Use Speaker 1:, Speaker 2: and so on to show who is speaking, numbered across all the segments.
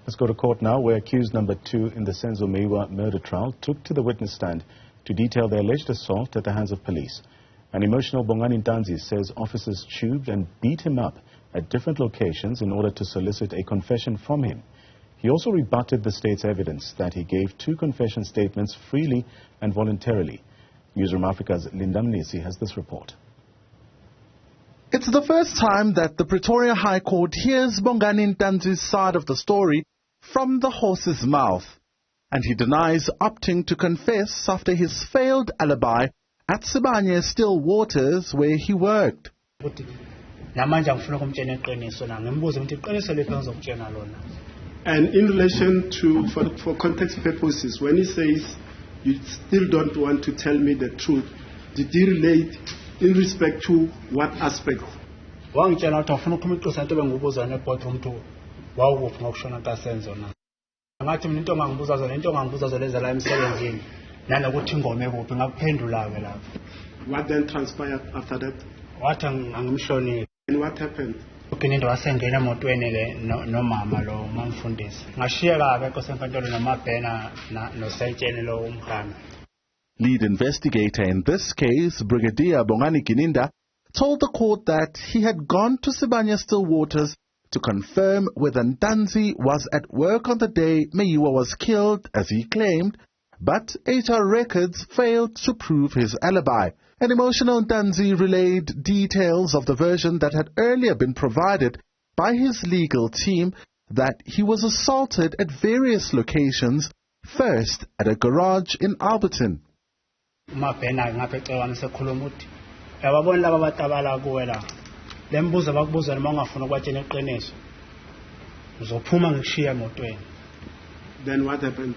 Speaker 1: Let's go to court now, where accused number 2 in the Senzo Meyiwa murder trial took to the witness stand to detail the alleged assault at the hands of police. An emotional Bongani Ntanzi says officers tubed and beat him up at different locations in order to solicit a confession from him. He also rebutted the state's evidence that he gave 2 confession statements freely and voluntarily. Newzroom Afrika's Mnisi has this report.
Speaker 2: It's the first time that the Pretoria High Court hears Bongani Ntanzi's side of the story from the horse's mouth, and he denies opting to confess after his failed alibi at Sibanye Still Waters, where he worked.
Speaker 3: And
Speaker 4: in relation to, for context purposes, when he says you still don't want to tell me the truth, did he relate in respect to what aspect? What then transpired after that? And what happened?
Speaker 2: Lead investigator in this case, Brigadier Bongani Ntanzi, told the court that he had gone to Sibanye Still Waters to confirm whether Ntanzi was at work on the day Meyiwa was killed, as he claimed, but HR records failed to prove his alibi. An emotional Ntanzi relayed details of the version that had earlier been provided by his legal team, that he was assaulted at various locations, first at a garage in Alberton.
Speaker 4: Then what happened?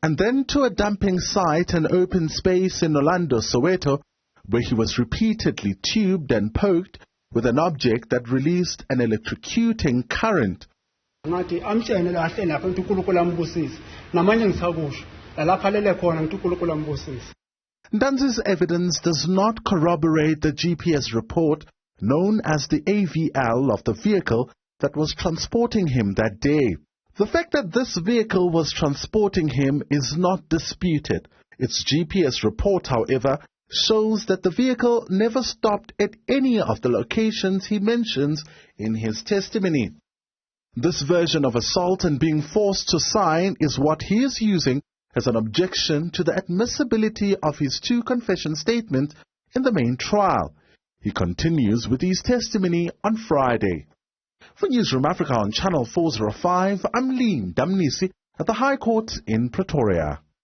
Speaker 2: And then to a dumping site and open space in Orlando, Soweto, where he was repeatedly tubed and poked with an object that released an electrocuting current. Ntanzi's evidence does not corroborate the GPS report known as the AVL of the vehicle that was transporting him that day. The fact that this vehicle was transporting him is not disputed. Its GPS report, however, shows that the vehicle never stopped at any of the locations he mentions in his testimony. This version of assault and being forced to sign is what he is using as an objection to the admissibility of his 2 confession statements in the main trial. He continues with his testimony on Friday. For Newzroom Afrika on Channel 405, I'm Mnisi at the High Court in Pretoria.